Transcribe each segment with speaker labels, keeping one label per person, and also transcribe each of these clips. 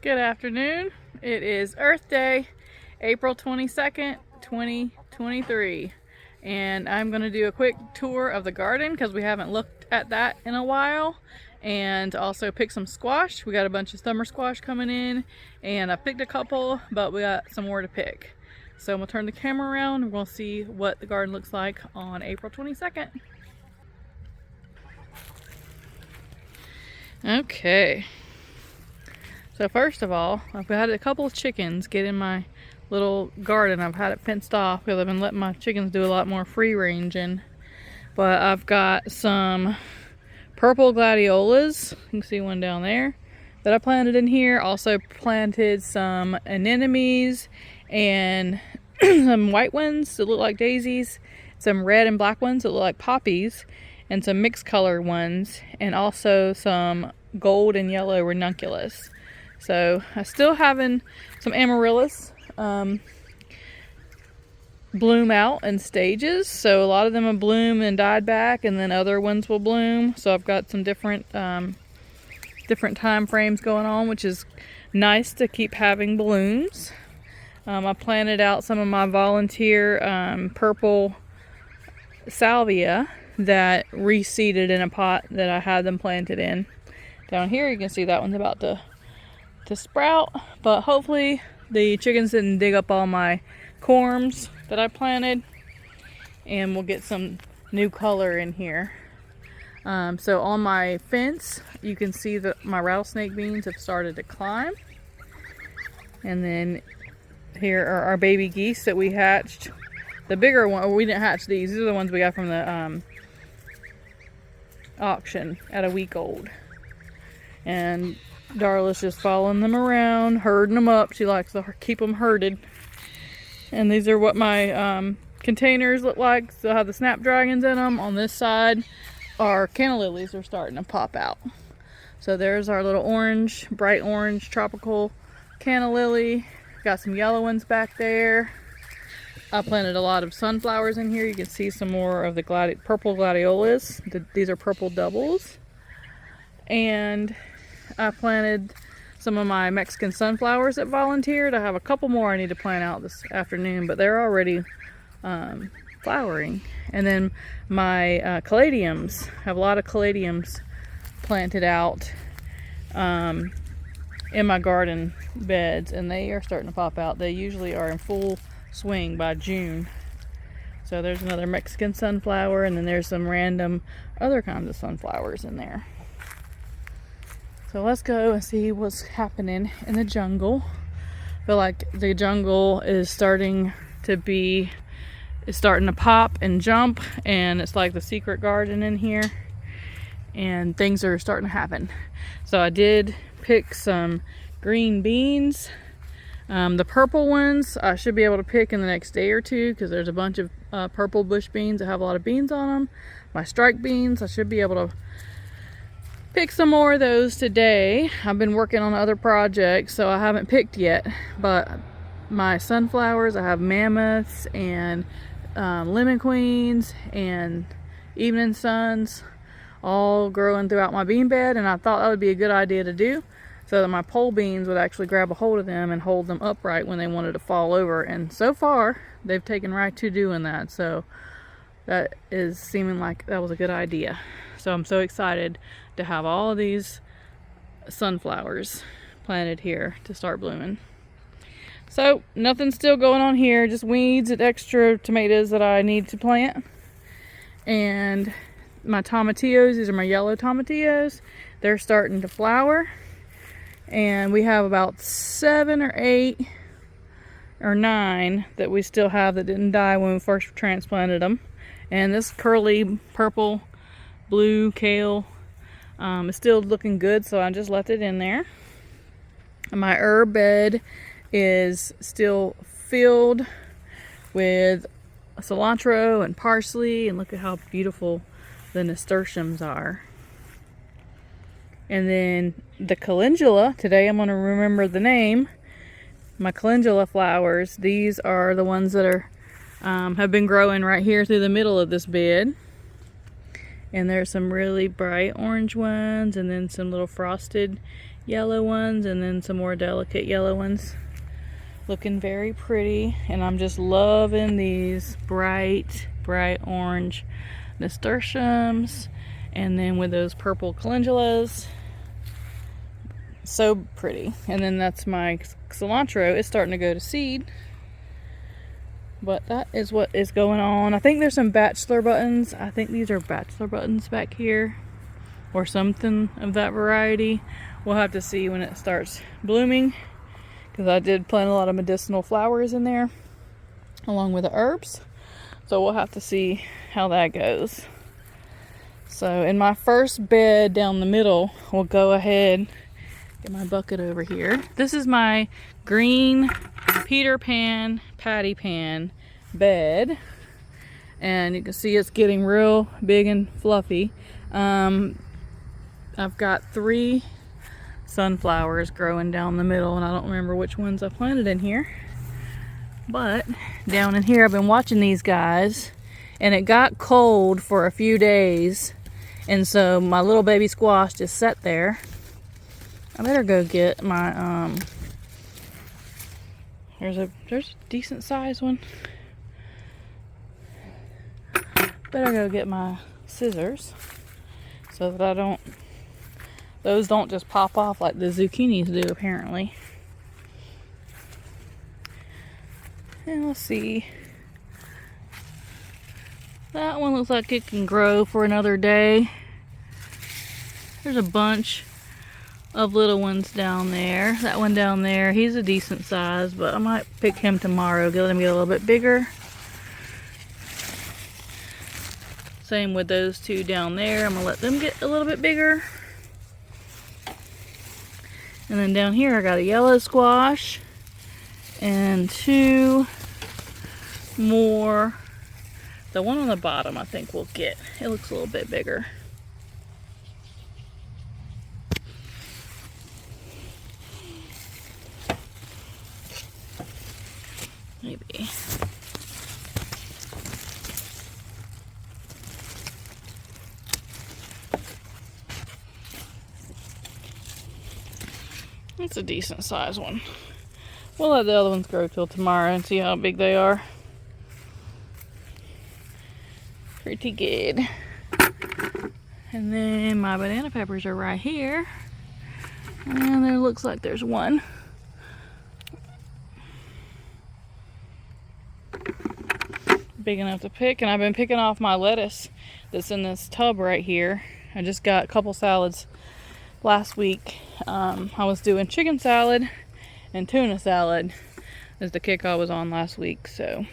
Speaker 1: Good afternoon. It is Earth Day, April 22nd, 2023. And I'm going to do a quick tour of the garden because we haven't looked at that in a while. And also pick some squash. We got a bunch of summer squash coming in. And I picked a couple, but we got some more to pick. So I'm going to turn the camera around and we'll see what the garden looks like on April 22nd. Okay. So first of all, I've had a couple of chickens get in my little garden. I've had it fenced off because I've been letting my chickens do a lot more free ranging. But I've got some purple gladiolas. You can see one down there that I planted in here. Also planted some anemones and some white ones that look like daisies, some red and black ones that look like poppies, and some mixed color ones, and also some gold and yellow ranunculus. So I'm still having some amaryllis bloom out in stages. So a lot of them have bloomed and died back, and then other ones will bloom. So I've got some different time frames going on, which is nice to keep having blooms. I planted out some of my volunteer purple salvia that reseeded in a pot that I had them planted in. Down here you can see that one's about to sprout, but hopefully the chickens didn't dig up all my corms that I planted, and we'll get some new color in here. So on my fence you can see that my rattlesnake beans have started to climb, and then here are our baby geese that we hatched. The bigger one, we didn't hatch these are the ones we got from the auction at a week old, and Darla's just following them around, herding them up. She likes to keep them herded. And these are what my containers look like. So I have the snapdragons in them. On this side, our canna lilies are starting to pop out. So there's our little orange, bright orange tropical canna lily. Got some yellow ones back there. I planted a lot of sunflowers in here. You can see some more of the purple gladiolas. These are purple doubles. And I planted some of my Mexican sunflowers that volunteered. I have a couple more I need to plant out this afternoon, but they're already flowering. And then my caladiums, I have a lot of caladiums planted out in my garden beds, and they are starting to pop out. They usually are in full swing by June. So there's another Mexican sunflower, and then there's some random other kinds of sunflowers in there. So let's go and see what's happening in the jungle. I feel like the jungle is starting to pop and jump, and it's like the secret garden in here, and things are starting to happen. So I did pick some green beans. The purple ones I should be able to pick in the next day or two, because there's a bunch of purple bush beans that have a lot of beans on them. My strike beans, I should be able to pick some more of those today. I've been working on other projects, so I haven't picked yet. But my sunflowers, I have mammoths and lemon queens and evening suns all growing throughout my bean bed, and I thought that would be a good idea to do, so that my pole beans would actually grab a hold of them and hold them upright when they wanted to fall over. And so far they've taken right to doing that, so that is seeming like that was a good idea. So I'm so excited to have all of these sunflowers planted here to start blooming. So nothing's still going on here, just weeds and extra tomatoes that I need to plant. And my tomatillos, these are my yellow tomatillos, they're starting to flower. And we have about 7 or 8 or 9 that we still have that didn't die when we first transplanted them. And this curly purple blue kale is still looking good, so I just left it in there. My herb bed is still filled with cilantro and parsley, and look at how beautiful the nasturtiums are. And then the calendula, today I'm going to remember the name. My calendula flowers, these are the ones that are have been growing right here through the middle of this bed. And there's some really bright orange ones, and then some little frosted yellow ones and then some more delicate yellow ones. Looking very pretty, and I'm just loving these bright orange nasturtiums, and then with those purple calendulas. So pretty. And then that's my cilantro. It's starting to go to seed. But that is what is going on. I think there's some bachelor buttons. I think these are bachelor buttons back here, or something of that variety. We'll have to see when it starts blooming, because I did plant a lot of medicinal flowers in there along with the herbs. So we'll have to see how that goes. So in my first bed down the middle, we'll go ahead, get my bucket over here. This is my green Peter Pan patty pan bed, and you can see it's getting real big and fluffy. I've got 3 sunflowers growing down the middle, and I don't remember which ones I planted in here. But down in here, I've been watching these guys, and it got cold for a few days, and so my little baby squash just sat there. I better go get my there's a decent sized one. Better go get my scissors so that those don't just pop off like the zucchinis do apparently. And let's see. That one looks like it can grow for another day. There's a bunch of little ones down there. That one down there, he's a decent size, but I might pick him tomorrow, let him get a little bit bigger. Same with those 2 down there. I'm gonna let them get a little bit bigger. And then down here I got a yellow squash and 2 more. The one on the bottom I think we'll get. It looks a little bit bigger. Maybe. It's a decent size one. We'll let the other ones grow till tomorrow and see how big they are. Pretty good. And then my banana peppers are right here. And there looks like there's one. Big enough to pick, and I've been picking off my lettuce that's in this tub right here. I just got a couple salads last week. I was doing chicken salad and tuna salad as the kick I was on last week. So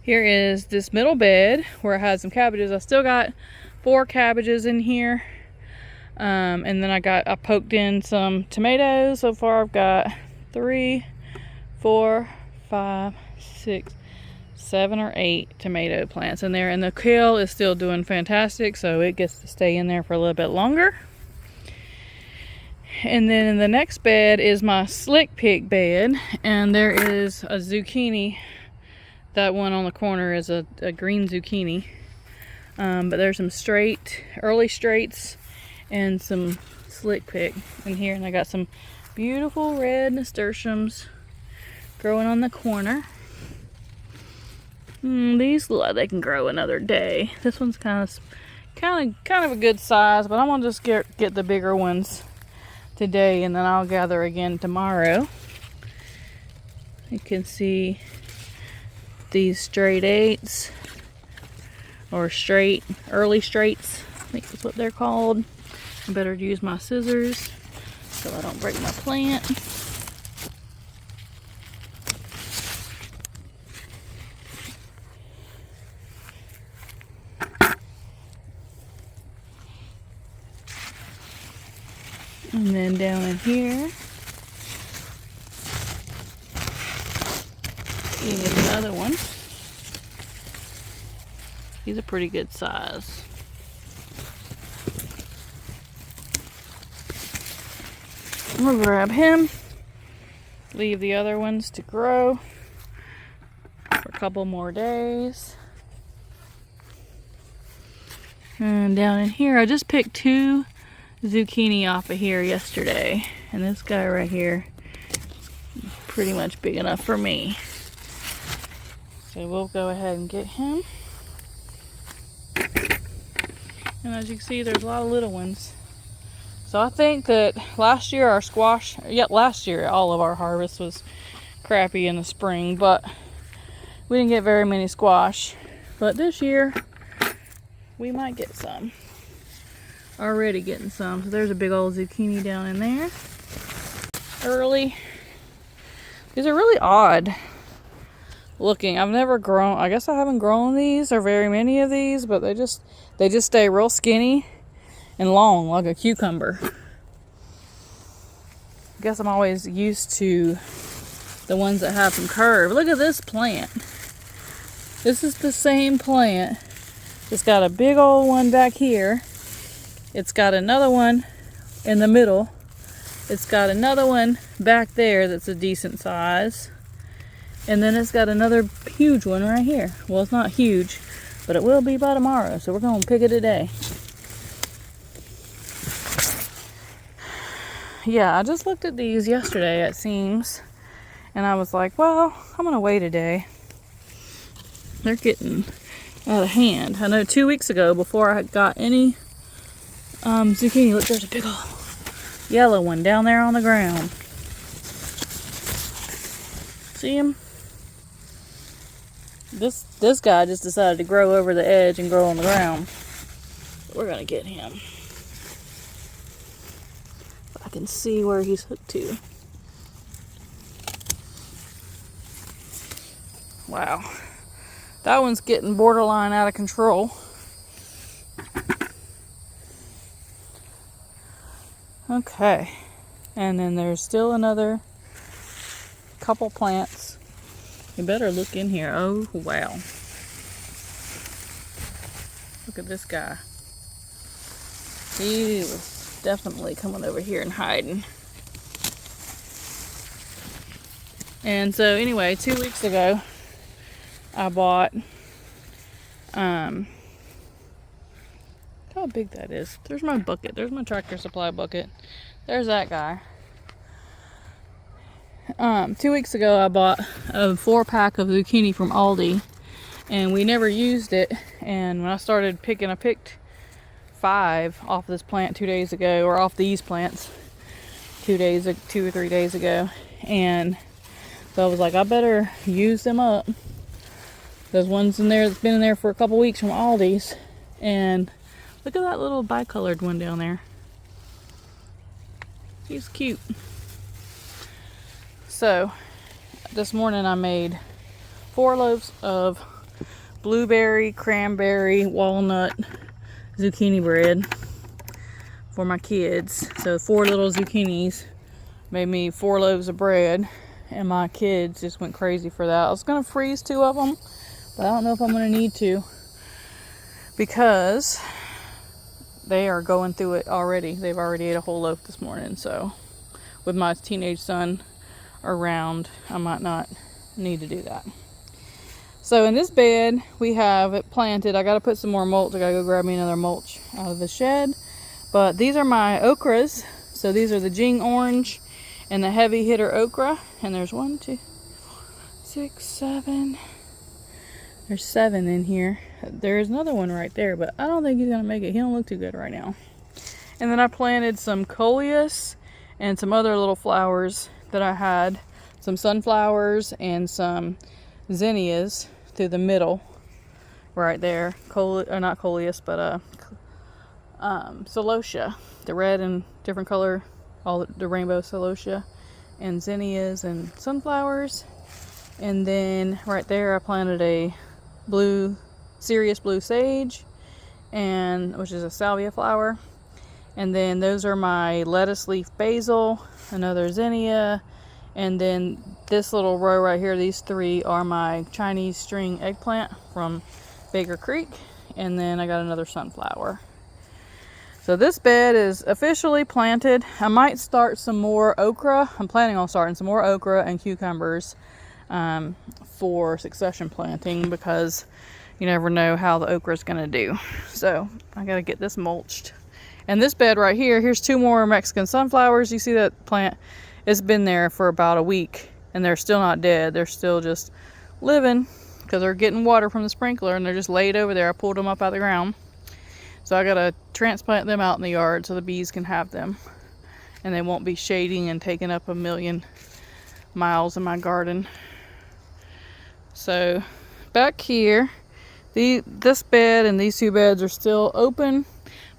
Speaker 1: here is this middle bed where I had some cabbages. I still got 4 cabbages in here, and then I poked in some tomatoes. So far I've got 3, 4, 5, 6, 7 or 8 tomato plants in there, and the kale is still doing fantastic, so it gets to stay in there for a little bit longer. And then in the next bed is my slick pig bed, and there is a zucchini. That one on the corner is a green zucchini, but there's some early straights and some slick pig in here, and I got some beautiful red nasturtiums growing on the corner. These look like they can grow another day. This one's kind of a good size, but I'm gonna just get the bigger ones today, and then I'll gather again tomorrow. You can see these straight 8s, or early straights, I think that's what they're called. I better use my scissors so I don't break my plant. And then down in here, here's another one. He's a pretty good size. I'm gonna grab him, leave the other ones to grow for a couple more days. And down in here, I just picked 2 zucchini off of here yesterday. And this guy right here is pretty much big enough for me. So we'll go ahead and get him. And as you can see, there's a lot of little ones. So I think that last year our squash, last year all of our harvest was crappy in the spring, but we didn't get very many squash. But this year, we might get some. Already getting some. So there's a big old zucchini down in there. Early. These are really odd looking. I've never grown, I guess I haven't grown these or very many of these, but they just stay real skinny and long like a cucumber. I guess I'm always used to the ones that have some curve. Look at this plant. This is the same plant. It's got a big old one back here. It's got another one in the middle. It's got another one back there that's a decent size. And then it's got another huge one right here. Well, it's not huge, but it will be by tomorrow. So we're going to pick it today. Yeah, I just looked at these yesterday, it seems. And I was like, well, I'm going to wait a day. They're getting out of hand. I know 2 weeks ago, before I got any zucchini, look, there's a big old yellow one down there on the ground. See him? This guy just decided to grow over the edge and grow on the ground. We're gonna get him. I can see where he's hooked to. Wow. That one's getting borderline out of control. Okay. And then there's still another couple plants. You better look in here. Oh, wow. Look at this guy. He was definitely coming over here and hiding. And so anyway, 2 weeks ago, I bought, how big that is. There's my bucket. There's my Tractor Supply bucket. There's that guy. 2 weeks ago, I bought a 4-pack of zucchini from Aldi, and we never used it. And when I started picking, I picked 5 off this plant 2 days ago, or off these plants 2 or 3 days ago. And so I was like, I better use them up. There's ones in there that's been in there for a couple weeks from Aldi's. And look at that little bicolored one down there. He's cute. So, this morning I made 4 loaves of blueberry, cranberry, walnut, zucchini bread for my kids. So 4 little zucchinis made me 4 loaves of bread. And my kids just went crazy for that. I was going to freeze 2 of them. But I don't know if I'm going to need to, because they are going through it already. They've already ate a whole loaf this morning. So with my teenage son around, I might not need to do that. So in this bed, we have it planted. I got to put some more mulch. I got to go grab me another mulch out of the shed. But these are my okras. So these are the Jing orange and the heavy hitter okra. And there's 1, 2, 6, 7... There's 7 in here. There's another one right there, but I don't think he's going to make it. He don't look too good right now. And then I planted some coleus and some other little flowers that I had. Some sunflowers and some zinnias through the middle right there. Not coleus, but celosia. The red and different color, all the rainbow celosia. And zinnias and sunflowers. And then right there I planted a Sirius blue sage, which is a salvia flower. And then those are my lettuce leaf basil, another zinnia, and then this little row right here, these 3 are my Chinese string eggplant from Baker Creek. And then I got another sunflower. So this bed is officially planted. I might start some more okra. I'm planning on starting some more okra and cucumbers for succession planting, because you never know how the okra is going to do. So I got to get this mulched And this bed right here, here's 2 more Mexican sunflowers. You see that plant? It's been there for about a week and they're still not dead. They're still just living because they're getting water from the sprinkler and they're just laid over there. I pulled them up out of the ground. So I gotta transplant them out in the yard so the bees can have them. And they won't be shading and taking up a million miles in my garden. So back here, this bed and these 2 beds are still open.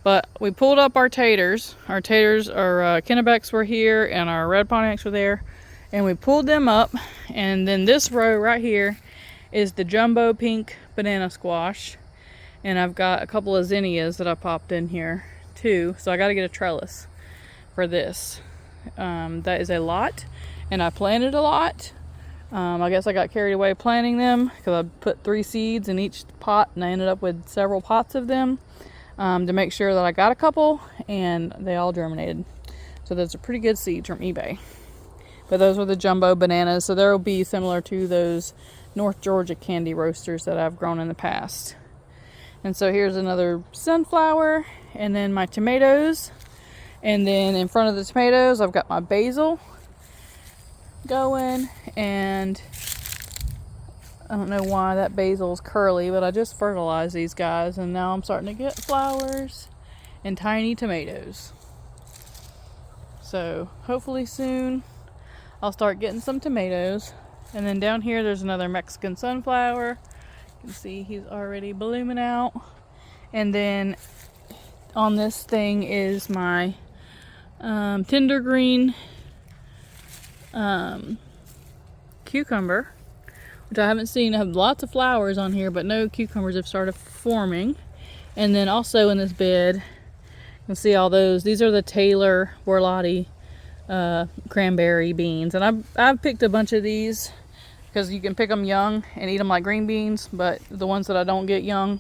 Speaker 1: But we pulled up our taters. Our taters, our Kennebecks were here and our red Pontiacs were there. And we pulled them up. And then this row right here is the jumbo pink banana squash. And I've got a couple of zinnias that I popped in here too. So I got to get a trellis for this. That is a lot. And I planted a lot. I guess I got carried away planting them because I put 3 seeds in each pot and I ended up with several pots of them. To make sure that I got a couple and they all germinated. So those are pretty good seeds from eBay. But those were the jumbo bananas, so they'll be similar to those North Georgia candy roasters that I've grown in the past. And so here's another sunflower and then my tomatoes. And then in front of the tomatoes I've got my basil going, and I don't know why that basil's curly, but I just fertilized these guys and now I'm starting to get flowers and tiny tomatoes. So hopefully soon I'll start getting some tomatoes. And then down here there's another Mexican sunflower. You can see he's already blooming out. And then on this thing is my tender green cucumber, which I haven't seen. I have lots of flowers on here, but no cucumbers have started forming. And then also in this bed, you can see all those. These are the Taylor Borlotti cranberry beans. And I've picked a bunch of these because you can pick them young and eat them like green beans. But the ones that I don't get young,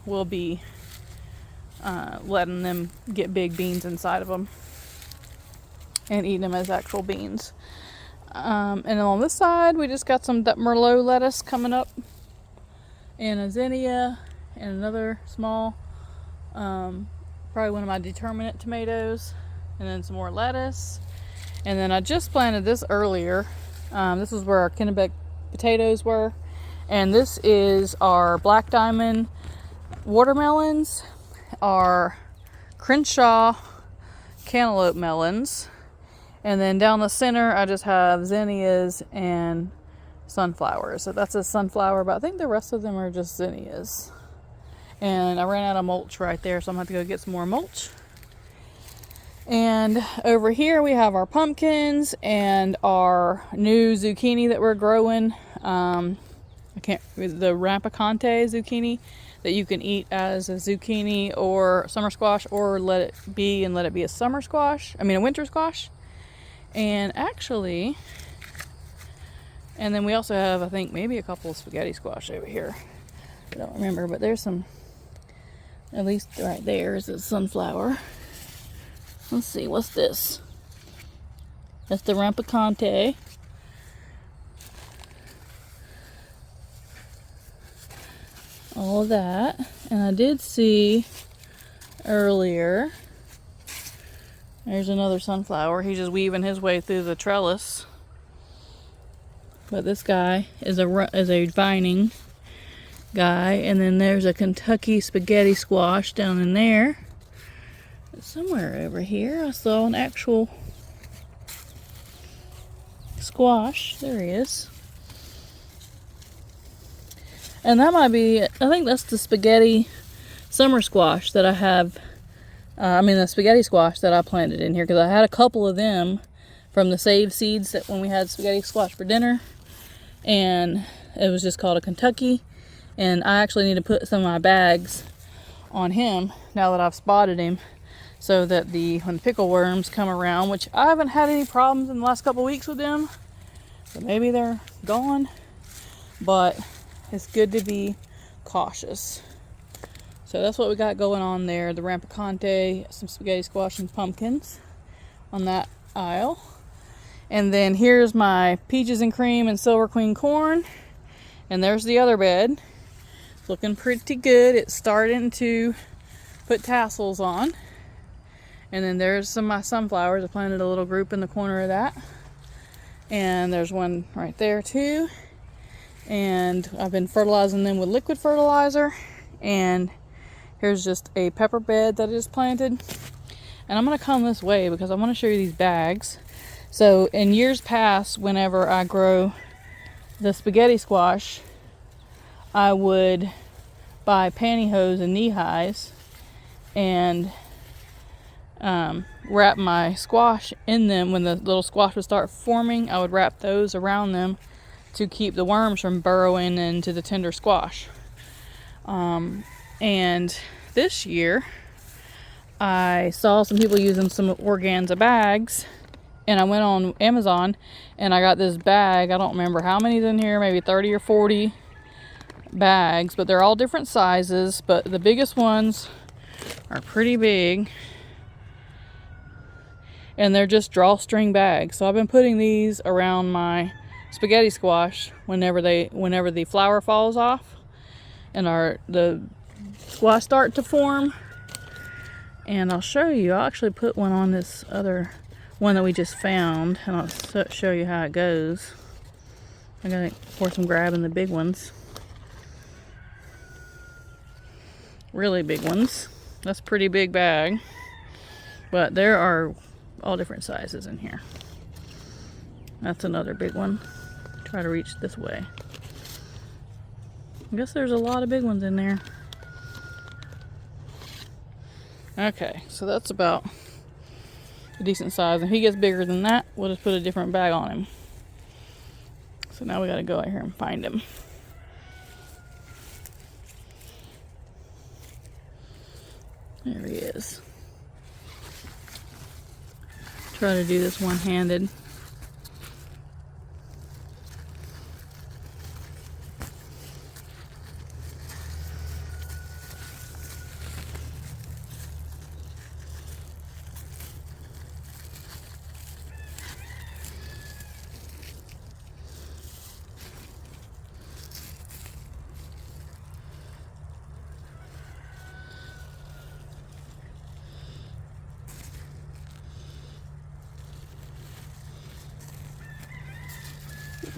Speaker 1: will be letting them get big beans inside of them and eating them as actual beans. And then on this side, we just got some Merlot lettuce coming up, and a zinnia, and another small, probably one of my determinate tomatoes, and then some more lettuce. And then I just planted this earlier. This is where our Kennebec potatoes were. And this is our Black Diamond watermelons, our Crenshaw cantaloupe melons. And then down the center, I just have zinnias and sunflowers. So that's a sunflower, but I think the rest of them are just zinnias. And I ran out of mulch right there, so I'm going to have to go get some more mulch. And over here we have our pumpkins and our new zucchini that we're growing. The Rampicante zucchini that you can eat as a zucchini or summer squash, or let it be and let it be a a winter squash. And actually, and then we also have, I think, maybe a couple of spaghetti squash over here. I don't remember, but there's some, at least right there is a sunflower. Let's see, what's this? That's the Rampicante. All of that. And I did see earlier, there's another sunflower. He's just weaving his way through the trellis. But this guy is a vining guy. And then there's a Kentucky spaghetti squash down in there. Somewhere over here I saw an actual squash. There he is. And that might be, I think that's the spaghetti summer squash that I have. The spaghetti squash that I planted in here, because I had a couple of them from the saved seeds that when we had spaghetti squash for dinner, and it was just called a Kentucky. And I actually need to put some of my bags on him now that I've spotted him, so that when pickle worms come around, which I haven't had any problems in the last couple weeks with them, so maybe they're gone, but it's good to be cautious. So that's what we got going on there. The Rampicante, some spaghetti squash, and pumpkins on that aisle. And then here's my peaches and cream and silver queen corn. And there's the other bed. It's looking pretty good. It's starting to put tassels on. And then there's some of my sunflowers. I planted a little group in the corner of that. And there's one right there too. And I've been fertilizing them with liquid fertilizer. And here's just a pepper bed that I just planted. And I'm going to come this way because I want to show you these bags. So in years past, whenever I grow the spaghetti squash, I would buy pantyhose and knee highs and wrap my squash in them. When the little squash would start forming, I would wrap those around them to keep the worms from burrowing into the tender squash. And this year I saw some people using some organza bags, and I went on Amazon and I got this bag. I don't remember how many's in here, maybe 30 or 40 bags, but they're all different sizes, but the biggest ones are pretty big. And they're just drawstring bags. So I've been putting these around my spaghetti squash whenever the flower falls off and the squash start to form. And I'll show you. I'll actually put one on this other one that we just found, and I'll show you how it goes. I'm gonna pour some grabbing the big ones. Really big ones. That's a pretty big bag. But there are all different sizes in here. That's another big one. Try to reach this way. I guess there's a lot of big ones in there. Okay, so that's about a decent size. If he gets bigger than that, we'll just put a different bag on him. So now we gotta go out here and find him. There he is. Try to do this one-handed.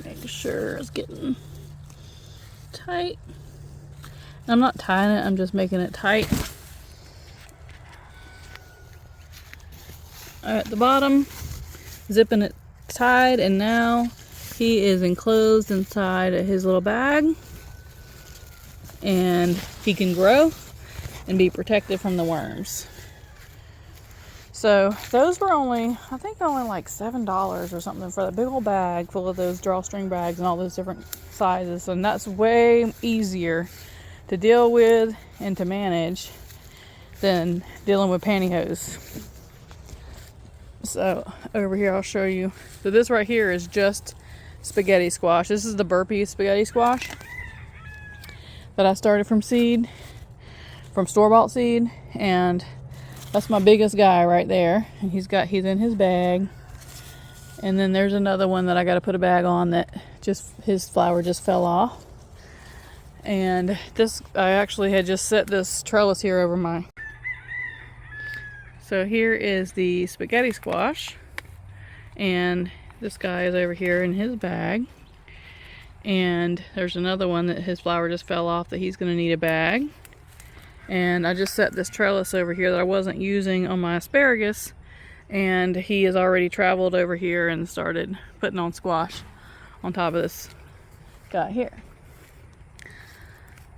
Speaker 1: Make sure it's getting tight. I'm not tying it, I'm just making it tight. At the bottom, zipping it tight, and now he is enclosed inside of his little bag, and he can grow and be protected from the worms. So those were only, I think only like $7 or something for that big old bag full of those drawstring bags and all those different sizes. And that's way easier to deal with and to manage than dealing with pantyhose. So over here I'll show you. So this right here is just spaghetti squash. This is the burpee spaghetti squash that I started from seed, from store-bought seed, and that's my biggest guy right there, and he's in his bag. And then there's another one that I got to put a bag on that his flower just fell off. And this, I actually had just set this trellis here over my. So here is the spaghetti squash, and this guy is over here in his bag. And there's another one that his flower just fell off that he's going to need a bag. And I just set this trellis over here that I wasn't using on my asparagus, and he has already traveled over here and started putting on squash on top of this guy here.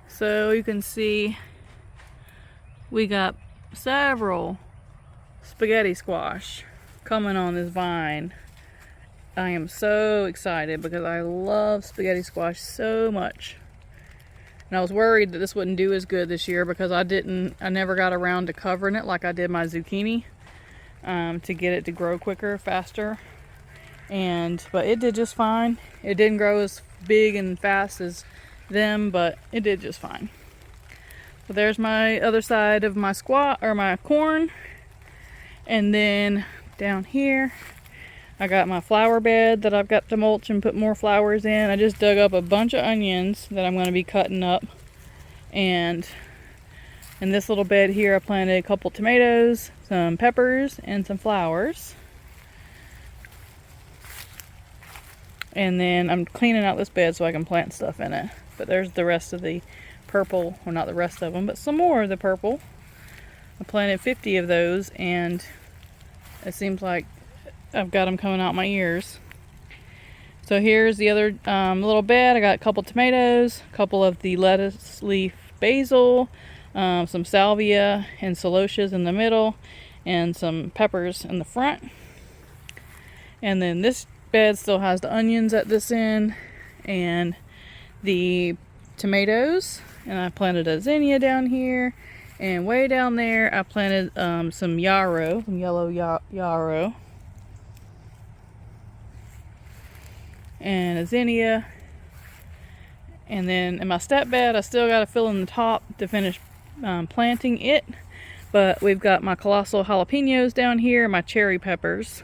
Speaker 1: So you can see we got several spaghetti squash coming on this vine. I am so excited because I love spaghetti squash so much. And I was worried that this wouldn't do as good this year because I never got around to covering it like I did my zucchini, to get it to grow quicker, faster. But it did just fine. It didn't grow as big and fast as them, but it did just fine. So there's my other side of my my corn. And then down here, I got my flower bed that I've got to mulch and put more flowers in. I just dug up a bunch of onions that I'm going to be cutting up and In this little bed here, I planted a couple tomatoes, some peppers, and some flowers. And then I'm cleaning out this bed so I can plant stuff in it. But there's the rest of the purple, well, not the rest of them, but some more of the purple. I planted 50 of those, and it seems like I've got them coming out my ears. So here's the other little bed. I got a couple tomatoes, a couple of the lettuce leaf basil, some salvia and celotias in the middle, and some peppers in the front. And then this bed still has the onions at this end and the tomatoes. And I planted a zinnia down here, and way down there I planted some yarrow, some yellow yarrow, and a zinnia. And then in my step bed, I still got to fill in the top to finish planting it. But we've got my colossal jalapenos down here, my cherry peppers,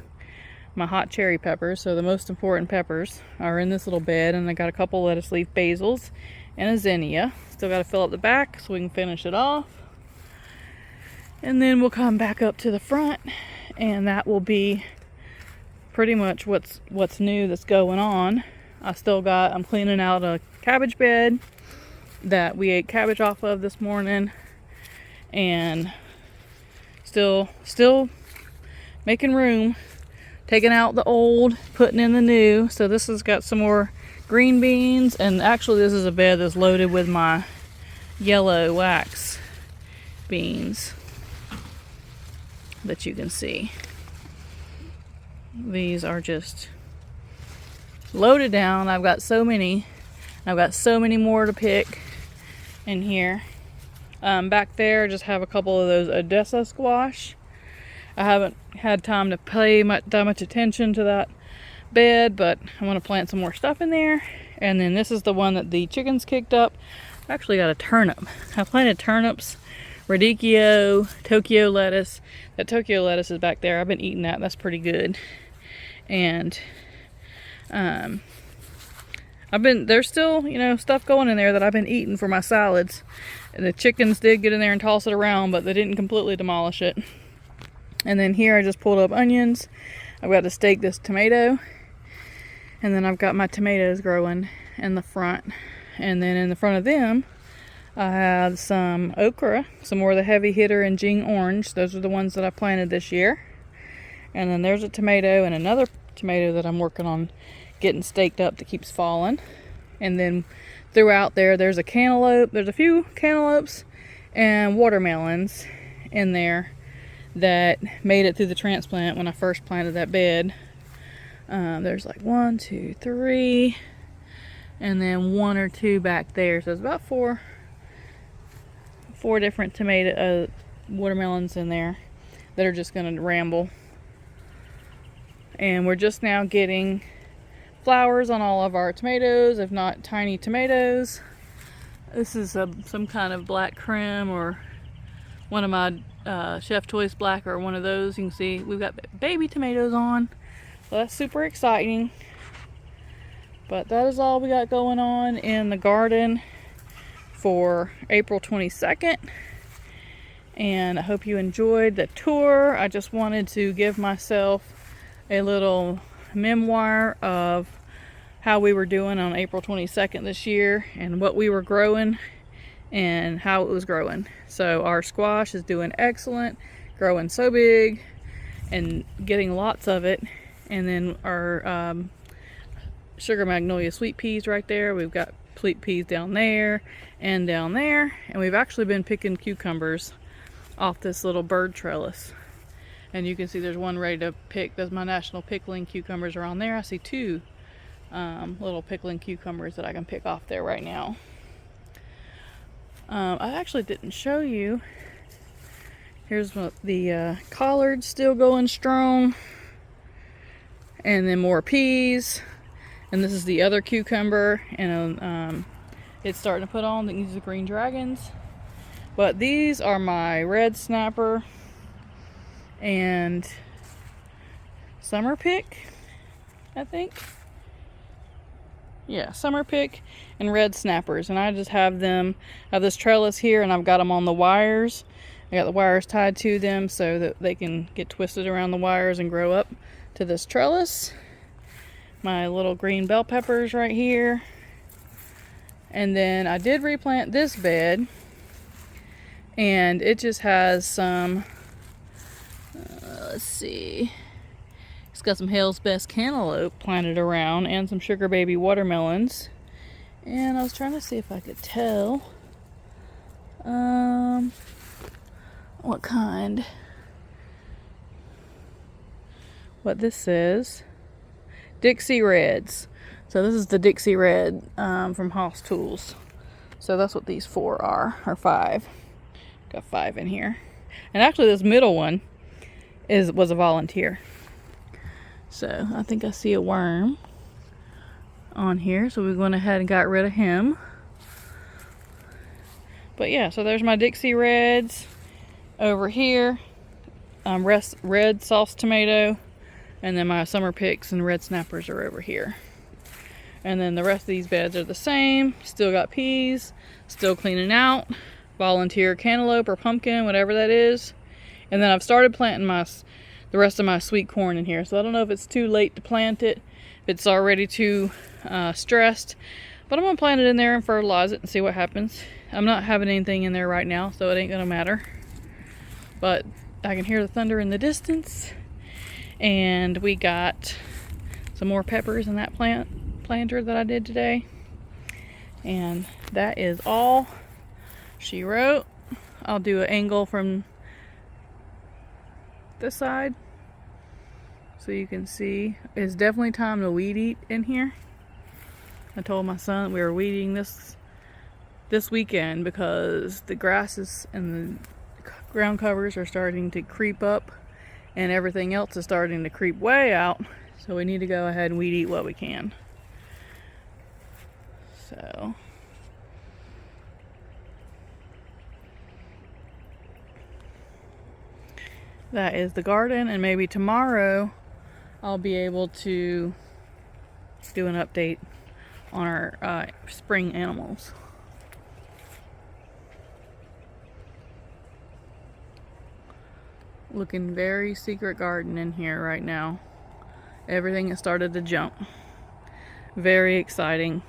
Speaker 1: my hot cherry peppers. So the most important peppers are in this little bed. And I got a couple lettuce leaf basils and a zinnia. Still got to fill up the back so we can finish it off. And then we'll come back up to the front, and that will be pretty much what's new that's going on. I'm cleaning out a cabbage bed that we ate cabbage off of this morning, and still making room, taking out the old, putting in the new. So this has got some more green beans, and actually this is a bed that's loaded with my yellow wax beans that you can see. These are just loaded down. I've got so many more to pick in here. Back there, just have a couple of those Odessa squash. I haven't had time to pay that much attention to that bed, but I want to plant some more stuff in there. And then this is the one that the chickens kicked up. I actually got a turnip. I planted turnips, radicchio, Tokyo lettuce. That Tokyo lettuce is back there. I've been eating that. That's pretty good. And there's still, stuff going in there that I've been eating for my salads. And the chickens did get in there and toss it around, but they didn't completely demolish it. And then here I just pulled up onions. I've got to stake this tomato. And then I've got my tomatoes growing in the front. And then in the front of them, I have some okra, some more of the heavy hitter and Jing orange. Those are the ones that I planted this year. And then there's a tomato and another tomato that I'm working on getting staked up that keeps falling. And then throughout there's a cantaloupe. There's a few cantaloupes and watermelons in there that made it through the transplant when I first planted that bed. There's like 1, 2, 3, and then 1 or 2 back there. So it's about four different watermelons in there that are just going to ramble. And we're just now getting flowers on all of our tomatoes, if not tiny tomatoes. This is some kind of black creme, or one of my Chef Choice Black, or one of those. You can see we've got baby tomatoes on. So that's super exciting. But that is all we got going on in the garden for April 22nd. And I hope you enjoyed the tour. I just wanted to give myself a little memoir of how we were doing on April 22nd this year, and what we were growing and how it was growing. So our squash is doing excellent, growing so big and getting lots of it. And then our sugar magnolia sweet peas right there. We've got sweet peas down there and down there. And we've actually been picking cucumbers off this little bird trellis. And you can see there's one ready to pick. That's my national pickling cucumbers are on there. I see 2 little pickling cucumbers that I can pick off there right now. I actually didn't show you. Here's the collards still going strong. And then more peas. And this is the other cucumber. And it's starting to put on. These are green dragons. But these are my red snapper and summer pick, I think. Yeah, summer pick and red snappers. And I just have them, I have this trellis here and I've got them on the wires. I got the wires tied to them so that they can get twisted around the wires and grow up to this trellis. My little green bell peppers right here. And then I did replant this bed, and it just has some, let's see, it's got some Hale's Best cantaloupe planted around and some Sugar Baby watermelons. And I was trying to see if I could tell what kind. What this says, Dixie Reds. So this is the Dixie Red from Hoss Tools. So that's what these 4 are, or 5. Got 5 in here. And actually this middle one was a volunteer. So I think I see a worm on here. So we went ahead and got rid of him. But yeah, so there's my Dixie Reds over here. Red sauce tomato. And then my summer picks and red snappers are over here. And then the rest of these beds are the same. Still got peas. Still cleaning out. Volunteer cantaloupe or pumpkin, whatever that is. And then I've started planting the rest of my sweet corn in here. So I don't know if it's too late to plant it. If it's already too stressed. But I'm going to plant it in there and fertilize it and see what happens. I'm not having anything in there right now, so it ain't going to matter. But I can hear the thunder in the distance. And we got some more peppers in that planter that I did today. And that is all she wrote. I'll do an angle from this side so you can see. It's definitely time to weed eat in here. I told my son we were weed eating this weekend because the grasses and the ground covers are starting to creep up and everything else is starting to creep way out. So we need to go ahead and weed eat what we can. So that is the garden, and maybe tomorrow I'll be able to do an update on our spring animals. Looking very secret garden in here right now. Everything has started to jump. Very exciting.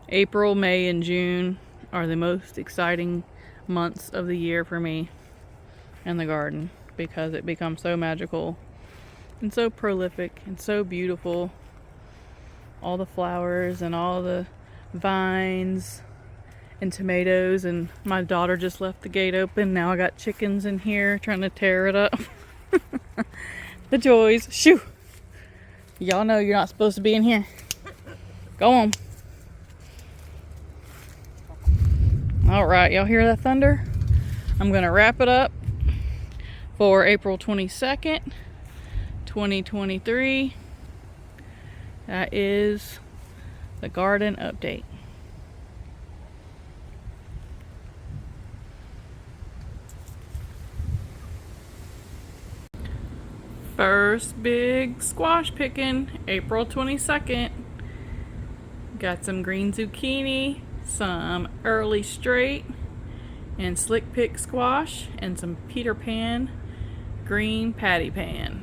Speaker 1: April, May, and June are the most exciting months of the year for me in the garden because it becomes so magical and so prolific and so beautiful. All the flowers and all the vines and tomatoes, and my daughter just left the gate open. Now I got chickens in here trying to tear it up. The joys. Shoo! Y'all know you're not supposed to be in here. Go on. Alright, y'all hear that thunder? I'm going to wrap it up for April 22nd, 2023. That is the garden update. First big squash picking, April 22nd. Got some green zucchini, some early straight and slick pick squash, and some Peter Pan green patty pan.